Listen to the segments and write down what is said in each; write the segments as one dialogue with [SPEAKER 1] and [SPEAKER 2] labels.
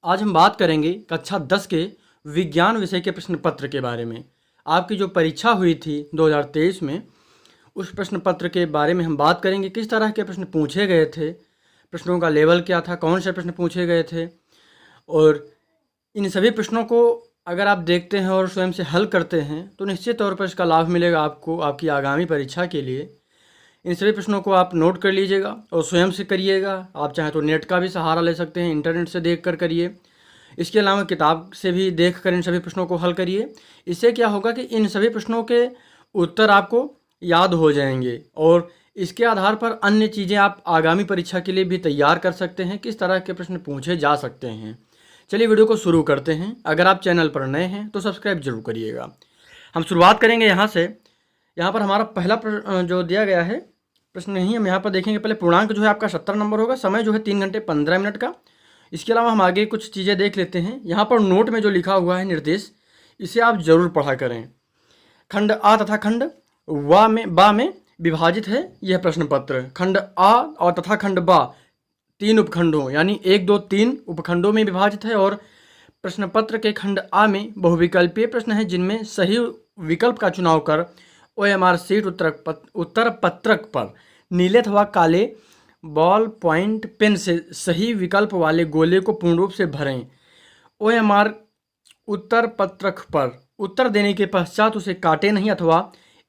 [SPEAKER 1] आज हम बात करेंगे कक्षा 10 के विज्ञान विषय के प्रश्न पत्र के बारे में। आपकी जो परीक्षा हुई थी 2023 में, उस प्रश्न पत्र के बारे में हम बात करेंगे। किस तरह के प्रश्न पूछे गए थे, प्रश्नों का लेवल क्या था, कौन से प्रश्न पूछे गए थे, और इन सभी प्रश्नों को अगर आप देखते हैं और स्वयं से हल करते हैं तो निश्चित तौर पर इसका लाभ मिलेगा आपको आपकी आगामी परीक्षा के लिए। इन सभी प्रश्नों को आप नोट कर लीजिएगा और स्वयं से करिएगा। आप चाहें तो नेट का भी सहारा ले सकते हैं, इंटरनेट से देख कर करिए। इसके अलावा किताब से भी देख कर इन सभी प्रश्नों को हल करिए। इससे क्या होगा कि इन सभी प्रश्नों के उत्तर आपको याद हो जाएंगे और इसके आधार पर अन्य चीज़ें आप आगामी परीक्षा के लिए भी तैयार कर सकते हैं। किस तरह के प्रश्न पूछे जा सकते हैं, चलिए वीडियो को शुरू करते हैं। अगर आप चैनल पर नए हैं तो सब्सक्राइब जरूर करिएगा। हम शुरुआत करेंगे यहाँ से। यहाँ पर हमारा पहला जो दिया गया है प्रश्न नहीं, हम यहाँ पर देखेंगे। पहले पूर्णांक जो है आपका 70 नंबर होगा, समय जो है 3 घंटे 15 मिनट का। इसके अलावा हम आगे कुछ चीज़ें देख लेते हैं। यहाँ पर नोट में जो लिखा हुआ है निर्देश, इसे आप जरूर पढ़ा करें। खंड आ तथा खंड बा में विभाजित है यह प्रश्न पत्र। खंड आ और तथा खंड बा 3 उपखंडों यानी 1, 2, 3 उपखंडों में विभाजित है। और प्रश्न पत्र के खंड आ में बहुविकल्पीय प्रश्न है जिनमें सही विकल्प का चुनाव कर OMR सीट उत्तर पत्रक पर नीले अथवा काले बॉल पॉइंट पेन से सही विकल्प वाले गोले को पूर्ण रूप से भरें। OMR उत्तर पत्रक पर उत्तर देने के पश्चात उसे काटें नहीं अथवा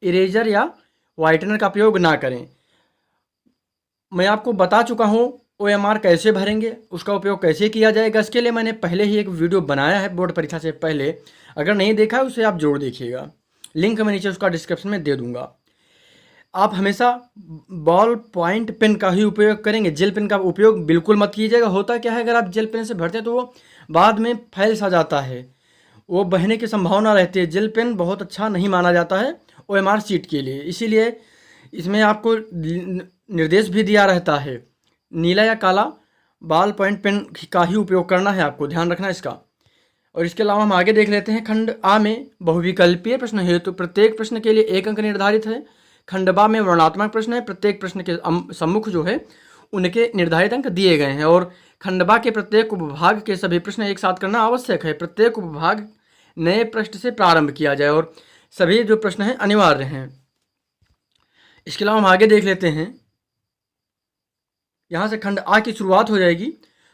[SPEAKER 1] इरेजर या व्हाइटनर का प्रयोग ना करें। मैं आपको बता चुका हूँ OMR कैसे भरेंगे, उसका उपयोग कैसे किया जाएगा। इसके लिए मैंने पहले ही एक वीडियो बनाया है बोर्ड परीक्षा से पहले। अगर नहीं देखा है उसे आप जरूर देखिएगा, लिंक मैं नीचे उसका डिस्क्रिप्शन में दे दूंगा। आप हमेशा बॉल पॉइंट पेन का ही उपयोग करेंगे, जेल पेन का उपयोग बिल्कुल मत कीजिएगा। होता क्या है, अगर आप जेल पेन से भरते हैं तो वो बाद में फैल सा जाता है, वो बहने की संभावना रहती है। जेल पेन बहुत अच्छा नहीं माना जाता है OMR सीट के लिए, इसीलिए इसमें आपको निर्देश भी दिया रहता है नीला या काला बॉल पॉइंट पेन का ही उपयोग करना है, आपको ध्यान रखना इसका। और इसके अलावा हम आगे देख लेते हैं। खंड आ में बहुविकल्पीय प्रश्न है तो प्रत्येक प्रश्न के लिए 1 अंक निर्धारित है। खंड बा में वर्णनात्मक प्रश्न है, प्रत्येक प्रश्न के सम्मुख जो है उनके निर्धारित अंक दिए गए हैं। और खंड बा के प्रत्येक उपभाग के सभी प्रश्न एक साथ करना आवश्यक है। प्रत्येक उपभाग नए प्रश्न से प्रारंभ किया जाए और सभी जो प्रश्न हैं अनिवार्य हैं। इसके अलावा हम आगे देख लेते हैं। यहाँ से खंड आ की शुरुआत हो जाएगी।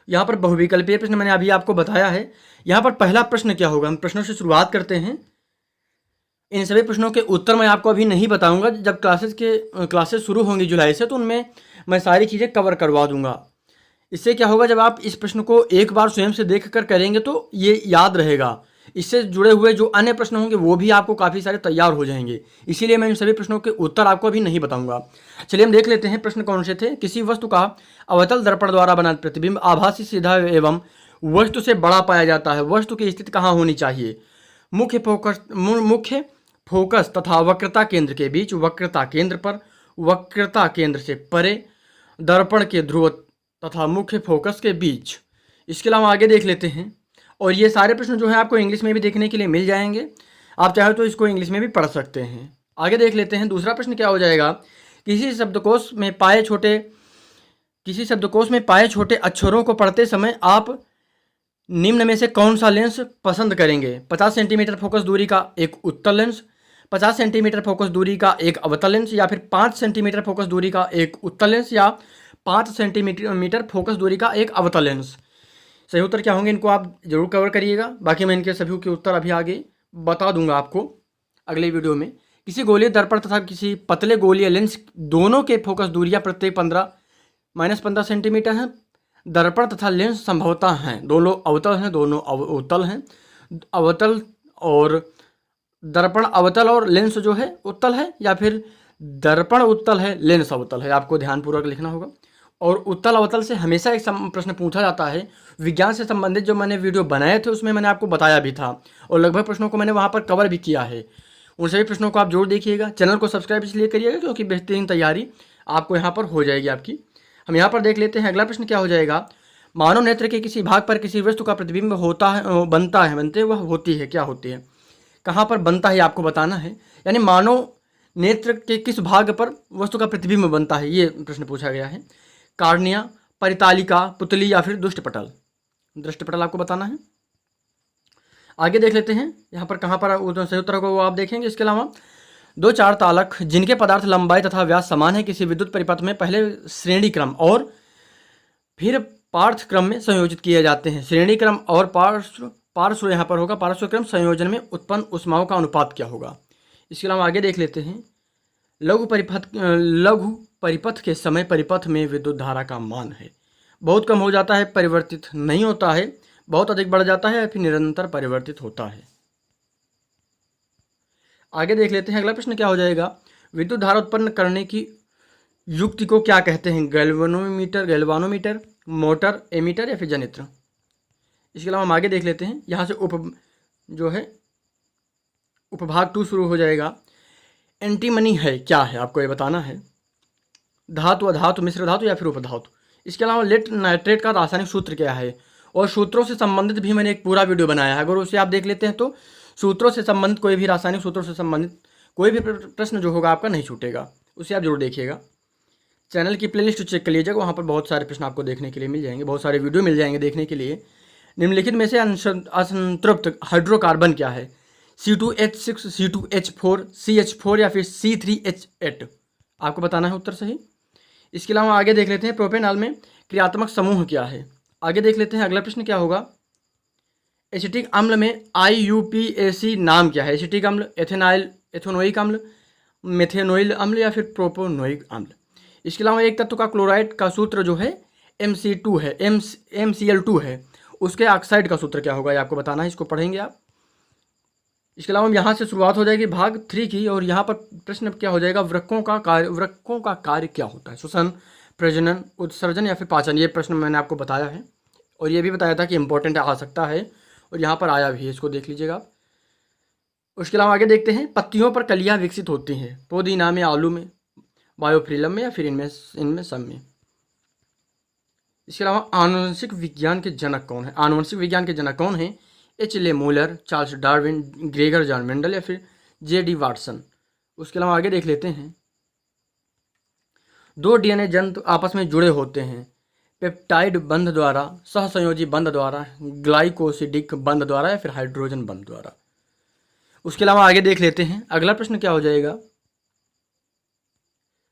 [SPEAKER 1] यहाँ पर बहुविकल्पीय प्रश्न मैंने अभी आपको बताया है। यहाँ पर पहला प्रश्न क्या होगा, हम प्रश्नों से शुरुआत करते हैं। इन सभी प्रश्नों के उत्तर मैं आपको अभी नहीं बताऊंगा। जब क्लासेस शुरू होंगी जुलाई से, तो उनमें मैं सारी चीज़ें कवर करवा दूंगा। इससे क्या होगा, जब आप इस प्रश्न को एक बार स्वयं से देख कर करेंगे तो ये याद रहेगा। इससे जुड़े हुए जो अन्य प्रश्न होंगे वो भी आपको काफ़ी सारे तैयार हो जाएंगे। इसीलिए मैं इन सभी प्रश्नों के उत्तर आपको अभी नहीं बताऊंगा। चलिए हम देख लेते हैं प्रश्न कौन से थे। किसी वस्तु का अवतल दर्पण द्वारा बना प्रतिबिंब आभासी, सीधा एवं वस्तु से बड़ा पाया जाता है। वस्तु की स्थिति कहाँ होनी चाहिए? मुख्य फोकस तथा वक्रता केंद्र के बीच, वक्रता केंद्र पर, वक्रता केंद्र से परे, दर्पण के ध्रुव तथा मुख्य फोकस के बीच। इसके अलावा आगे देख लेते हैं। और ये सारे प्रश्न जो है आपको इंग्लिश में भी देखने के लिए मिल जाएंगे। आप चाहे तो इसको इंग्लिश में भी पढ़ सकते हैं। आगे देख लेते हैं। दूसरा प्रश्न क्या हो जाएगा, किसी शब्दकोश में पाए छोटे अक्षरों को पढ़ते समय आप निम्न में से कौन सा लेंस पसंद करेंगे? 50 सेंटीमीटर फोकस दूरी का एक उत्तल लेंस, 50 सेंटीमीटर फोकस दूरी का एक अवतल लेंस, या फिर 5 सेंटीमीटर फोकस दूरी का एक उत्तल लेंस, या 5 सेंटीमीटर फोकस दूरी का एक अवतल लेंस। सही उत्तर क्या होंगे, इनको आप जरूर कवर करिएगा। बाकी मैं इनके सभी के उत्तर अभी आगे बता दूंगा आपको अगले वीडियो में। किसी गोलीय दर्पण तथा किसी पतले गोलीय लेंस दोनों के फोकस दूरियां प्रत्येक -15 सेंटीमीटर हैं। दर्पण तथा लेंस संभवतः हैं, दोनों अवतल हैं, दोनों उत्तल हैं। अवतल और दर्पण अवतल और लेंस जो है उत्तल है, या फिर दर्पण उत्तल है लेंस अवतल है, आपको ध्यानपूर्वक लिखना होगा। और उत्तल अवतल से हमेशा एक प्रश्न पूछा जाता है। विज्ञान से संबंधित जो मैंने वीडियो बनाए थे उसमें मैंने आपको बताया भी था और लगभग प्रश्नों को मैंने वहाँ पर कवर भी किया है। उन सभी प्रश्नों को आप जरूर देखिएगा। चैनल को सब्सक्राइब इसलिए करिएगा क्योंकि बेहतरीन तैयारी आपको यहाँ पर हो जाएगी आपकी। हम यहाँ पर देख लेते हैं। अगला प्रश्न क्या हो जाएगा, मानव नेत्र के किसी भाग पर किसी वस्तु का प्रतिबिंब बनते वह होती है, क्या होती है? कहाँ पर बनता है आपको बताना है, यानी मानव नेत्र के किस भाग पर वस्तु का प्रतिबिंब बनता है, ये प्रश्न पूछा गया है। कार्निया, परितालिका, पुतली या फिर दुष्टपटल। दृष्टिपटल आपको बताना है। आगे देख लेते हैं यहाँ पर कहाँ पर सही उत्तर होगा वो आप देखेंगे। इसके अलावा दो चार तालक जिनके पदार्थ लंबाई तथा व्यास समान है किसी विद्युत परिपथ में पहले श्रेणी क्रम और फिर पार्श्व क्रम में संयोजित किए जाते हैं। श्रेणी क्रम और पार्श्व यहाँ पर होगा, पार्श्व क्रम संयोजन में उत्पन्न ऊष्माओं का अनुपात क्या होगा। इसके अलावा आगे देख लेते हैं लघु परिपथ के समय परिपथ में विद्युत धारा का मान है। बहुत कम हो जाता है, परिवर्तित नहीं होता है, बहुत अधिक बढ़ जाता है, फिर निरंतर परिवर्तित होता है। आगे देख लेते हैं अगला प्रश्न क्या हो जाएगा। विद्युत धारा उत्पन्न करने की युक्ति को क्या कहते हैं। गैल्वानोमीटर, मोटर, एमीटर या फिर जनित्र। इसके अलावा हम आगे देख लेते हैं यहाँ से उपभाग 2 शुरू हो जाएगा। एंटीमनी है क्या है आपको ये बताना है। धातु, अधातु, मिश्र धातु या फिर उपधातु। इसके अलावा लेड नाइट्रेट का रासायनिक सूत्र क्या है और सूत्रों से संबंधित भी मैंने एक पूरा वीडियो बनाया है, अगर उसे आप देख लेते हैं तो सूत्रों से संबंधित कोई भी रासायनिक सूत्रों से संबंधित कोई भी प्रश्न जो होगा आपका नहीं छूटेगा, उसे आप जरूर देखिएगा। चैनल की प्लेलिस्ट चेक कर लीजिएगा, वहाँ पर बहुत सारे प्रश्न आपको देखने के लिए मिल जाएंगे, बहुत सारे वीडियो मिल जाएंगे देखने के लिए। निम्नलिखित में से असंतृप्त हाइड्रोकार्बन क्या है। C2H6, C2H4, CH4 या फिर C3H8 आपको बताना है उत्तर सही। इसके अलावा आगे देख लेते हैं प्रोपेनॉल में क्रियात्मक समूह क्या है। आगे देख लेते हैं अगला प्रश्न क्या होगा। एसिटिक अम्ल में IUPAC नाम क्या है। एसिटिक अम्ल, एथेनोइक अम्ल, मेथेनोइल अम्ल या फिर प्रोपोनोइक अम्ल। इसके अलावा एक तत्व का क्लोराइड का सूत्र जो है MC2 है, MCl2 है, उसके ऑक्साइड का सूत्र क्या होगा ये आपको बताना है, इसको पढ़ेंगे आप। इसके अलावा यहाँ से शुरुआत हो जाएगी भाग 3 की और यहाँ पर प्रश्न क्या हो जाएगा। वृक्कों का कार्य क्या होता है। श्वसन, प्रजनन, उत्सर्जन या फिर पाचन। ये प्रश्न मैंने आपको बताया है और ये भी बताया था कि इंपॉर्टेंट आ सकता है और यहाँ पर आया भी है, इसको देख लीजिएगा आप। उसके अलावा आगे देखते हैं पत्तियों पर कलियाँ विकसित होती हैं। पुदीना में, आलू में, बायोफ्रिलम में या फिर इनमें सब में। इसके अलावा आनुवंशिक विज्ञान के जनक कौन है। आनुवंशिक विज्ञान के जनक कौन हैं। H.L. Müller, Charles Darwin, Gregor John Mendel या फिर J.D. वाटसन। उसके अलावा आगे देख लेते हैं दो DNA जंतु आपस में जुड़े होते हैं पेप्टाइड बंध द्वारा, सहसंयोजी बंध द्वारा, ग्लाइकोसिडिक बंध द्वारा या फिर हाइड्रोजन बंध द्वारा। उसके अलावा आगे देख लेते हैं अगला प्रश्न क्या हो जाएगा।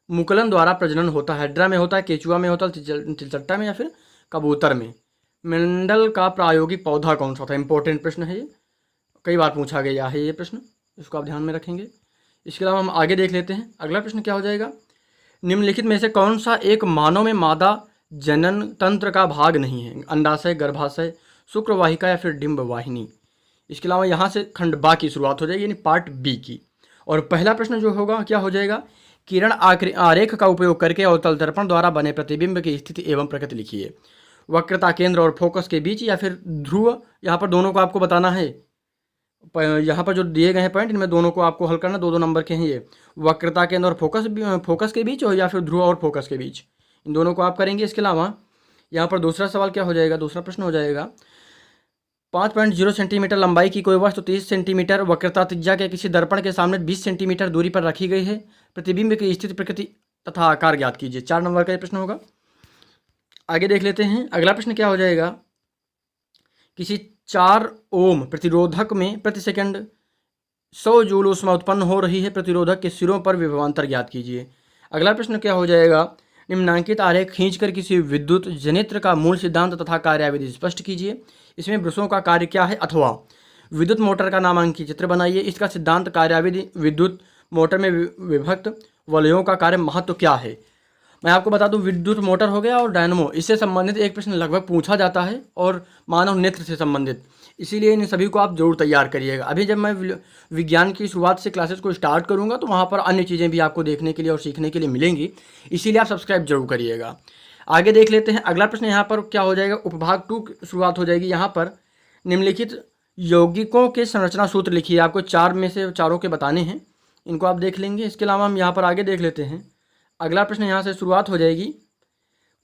[SPEAKER 1] मुकुलन द्वारा प्रजनन होता है। हाइड्रा में होता है, केचुआ में होता है, तिलचट्टा में या फिर कबूतर में। मेंडल का प्रायोगिक पौधा कौन सा था। इंपॉर्टेंट प्रश्न है ये, कई बार पूछा गया है ये प्रश्न, इसको आप ध्यान में रखेंगे। इसके अलावा हम आगे देख लेते हैं अगला प्रश्न क्या हो जाएगा। निम्नलिखित में से कौन सा एक मानव में मादा जनन तंत्र का भाग नहीं है। अंडाशय, गर्भाशय, शुक्रवाहिका या फिर डिंब वाहिनी। इसके अलावा यहाँ से खंड बा की शुरुआत हो जाएगी, यानी पार्ट बी की। और पहला प्रश्न जो होगा क्या हो जाएगा। किरण आरेख का उपयोग करके अवतल दर्पण द्वारा बने प्रतिबिंब की स्थिति एवं प्रकृति लिखिए। वक्रता केंद्र और फोकस के बीच या फिर ध्रुव, यहाँ पर दोनों को आपको बताना है। यहाँ पर जो दिए गए हैं पॉइंट, इनमें दोनों को आपको हल करना, 2-2 नंबर के हैं ये। वक्रता केंद्र और फोकस के बीच और या फिर ध्रुव और फोकस के बीच, इन दोनों को आप करेंगे। इसके अलावा यहाँ पर दूसरा सवाल क्या हो जाएगा, दूसरा प्रश्न हो जाएगा 5.0 सेंटीमीटर लंबाई की कोई वस्तु 30 सेंटीमीटर वक्रता त्रिज्या के किसी दर्पण के सामने 20 सेंटीमीटर दूरी पर रखी गई है। प्रतिबिंब की स्थिति, प्रकृति तथा आकार ज्ञात कीजिए। 4 नंबर का ये प्रश्न होगा। आगे देख लेते हैं अगला प्रश्न क्या हो जाएगा। किसी 4 ओम प्रतिरोधक में प्रति सेकंड 100 जूल ऊष्मा उत्पन्न हो रही है। प्रतिरोधक के सिरों पर विभवांतर ज्ञात कीजिए। अगला प्रश्न क्या हो जाएगा। निम्नांकित आरेख खींचकर किसी विद्युत जनित्र का मूल सिद्धांत तथा कार्याविधि स्पष्ट कीजिए। इसमें ब्रशों का कार्य क्या है, अथवा विद्युत मोटर का नामांकित चित्र बनाइए। इसका सिद्धांत, कार्याविधि, विद्युत मोटर में विभक्त वलयों का कार्य, महत्व क्या है। मैं आपको बता दूं, विद्युत मोटर हो गया और डायनमो, इससे संबंधित एक प्रश्न लगभग पूछा जाता है और मानव नेत्र से संबंधित, इसीलिए इन सभी को आप जरूर तैयार करिएगा। अभी जब मैं विज्ञान की शुरुआत से क्लासेस को स्टार्ट करूंगा तो वहाँ पर अन्य चीज़ें भी आपको देखने के लिए और सीखने के लिए मिलेंगी, इसीलिए आप सब्सक्राइब जरूर करिएगा। आगे देख लेते हैं अगला प्रश्न। यहाँ पर क्या हो जाएगा, उपभाग 2 की शुरुआत हो जाएगी। यहाँ पर निम्नलिखित यौगिकों के संरचना सूत्र लिखिए। आपको 4 में से चारों के बताने हैं, इनको आप देख लेंगे। इसके अलावा हम यहाँ पर आगे देख लेते हैं अगला प्रश्न। यहाँ से शुरुआत हो जाएगी।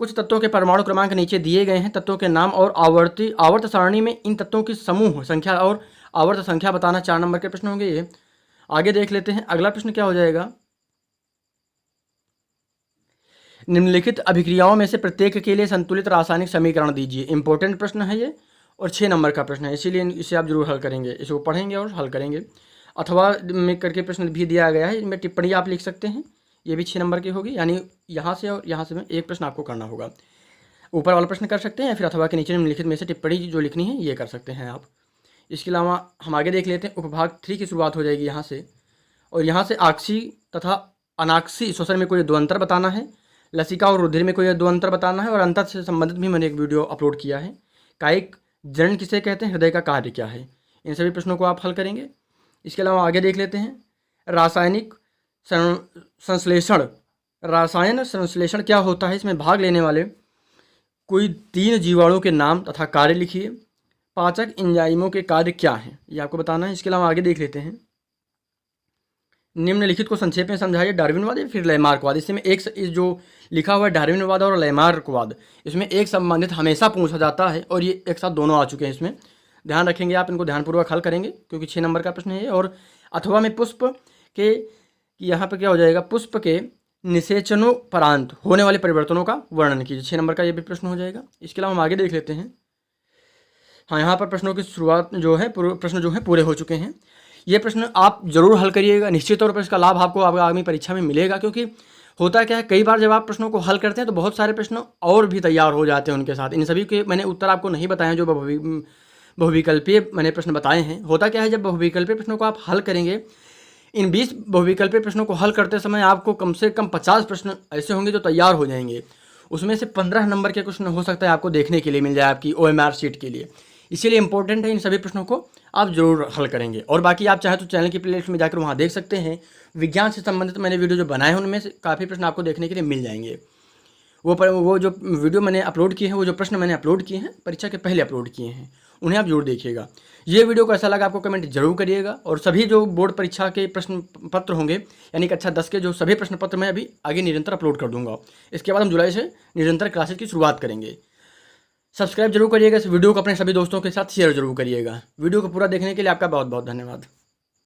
[SPEAKER 1] कुछ तत्वों के परमाणु क्रमांक नीचे दिए गए हैं। तत्वों के नाम और आवर्त सारणी में इन तत्वों की समूह संख्या और आवर्त संख्या बताना। 4 नंबर के प्रश्न होंगे ये। आगे देख लेते हैं अगला प्रश्न क्या हो जाएगा। निम्नलिखित अभिक्रियाओं में से प्रत्येक के लिए संतुलित रासायनिक समीकरण दीजिए। इंपॉर्टेंट प्रश्न है ये और 6 नंबर का प्रश्न है, इसीलिए इसे आप जरूर हल करेंगे, इसको पढ़ेंगे और हल करेंगे। अथवा में करके प्रश्न भी दिया गया है, इनमें टिप्पणी आप लिख सकते हैं, ये भी 6 नंबर की होगी, यानी यहाँ से और यहाँ से में एक प्रश्न आपको करना होगा। ऊपर वाला प्रश्न कर सकते हैं या फिर अथवा के नीचे निम्नलिखित में से टिप्पणी जो लिखनी है ये कर सकते हैं आप। इसके अलावा हम आगे देख लेते हैं, उपभाग 3 की शुरुआत हो जाएगी यहाँ से, और यहाँ से आक्सी तथा अनाक्सी श्वसन में कोई 2 अंतर बताना है, लसिका और रुधिर में कोई 2 अंतर बताना है, और अंतर से संबंधित भी मैंने एक वीडियो अपलोड किया है, कायिक जनन किसे कहते हैं, हृदय का कार्य क्या है, इन सभी प्रश्नों को आप हल करेंगे। इसके अलावा आगे देख लेते हैं, रासायनिक संश्लेषण, रासायन संश्लेषण क्या होता है, इसमें भाग लेने वाले कोई 3 जीवाणु के नाम तथा कार्य लिखिए, पाचक एंजाइमों के कार्य क्या हैं, ये आपको बताना है। इसके अलावा आगे देख लेते हैं, निम्नलिखित को संक्षेप में समझाइए, डार्विनवाद या फिर लैमार्कवाद। इसमें एक इस जो लिखा हुआ है डार्विनवाद और लैमार्कवाद, इसमें एक संबंधित हमेशा पूछा जाता है, और ये एक साथ दोनों आ चुके हैं, इसमें ध्यान रखेंगे आप, इनको ध्यानपूर्वक हल करेंगे क्योंकि 6 नंबर का प्रश्न है। और अथवा में पुष्प के, यहाँ पर क्या हो जाएगा, पुष्प के निषेचनोपरांत होने वाले परिवर्तनों का वर्णन कीजिए, 6 नंबर का ये भी प्रश्न हो जाएगा। इसके अलावा हम आगे देख लेते हैं, हाँ यहाँ पर प्रश्नों की शुरुआत जो है, प्रश्न जो है पूरे हो चुके हैं। ये प्रश्न आप जरूर हल करिएगा, निश्चित तौर पर इसका लाभ आपको आगामी परीक्षा में मिलेगा, क्योंकि होता क्या है, कई बार जब आप प्रश्नों को हल करते हैं तो बहुत सारे प्रश्न और भी तैयार हो जाते हैं उनके साथ। इन सभी के मैंने उत्तर आपको नहीं बताए, जो बहुविकल्पीय मैंने प्रश्न बताए हैं। होता क्या है, जब बहुविकल्पीय प्रश्नों को आप हल करेंगे, इन 20 बहुविकल्पीय प्रश्नों को हल करते समय आपको कम से कम 50 प्रश्न ऐसे होंगे जो तैयार हो जाएंगे, उसमें से 15 नंबर के क्वेश्चन हो सकता है आपको देखने के लिए मिल जाए आपकी OMR शीट के लिए। इसीलिए इंपॉर्टेंट है, इन सभी प्रश्नों को आप जरूर हल करेंगे। और बाकी आप चाहे तो चैनल की प्लेलिस्ट में जाकर वहाँ देख सकते हैं, विज्ञान से संबंधित मैंने वीडियो जो बनाए हैं उनमें से काफ़ी प्रश्न आपको देखने के लिए मिल जाएंगे। वो जो वीडियो मैंने अपलोड किए हैं, वो जो प्रश्न मैंने अपलोड किए हैं परीक्षा के पहले अपलोड किए हैं, उन्हें आप जरूर देखिएगा। ये वीडियो को ऐसा लगा आपको कमेंट जरूर करिएगा, और सभी जो बोर्ड परीक्षा के प्रश्न पत्र होंगे, यानी कक्षा 10 के जो सभी प्रश्न पत्र मैं अभी आगे निरंतर अपलोड कर दूंगा। इसके बाद हम जुलाई से निरंतर क्लासेज की शुरुआत करेंगे। सब्सक्राइब जरूर करिएगा, इस वीडियो को अपने सभी दोस्तों के साथ शेयर जरूर करिएगा। वीडियो को पूरा देखने के लिए आपका बहुत बहुत धन्यवाद।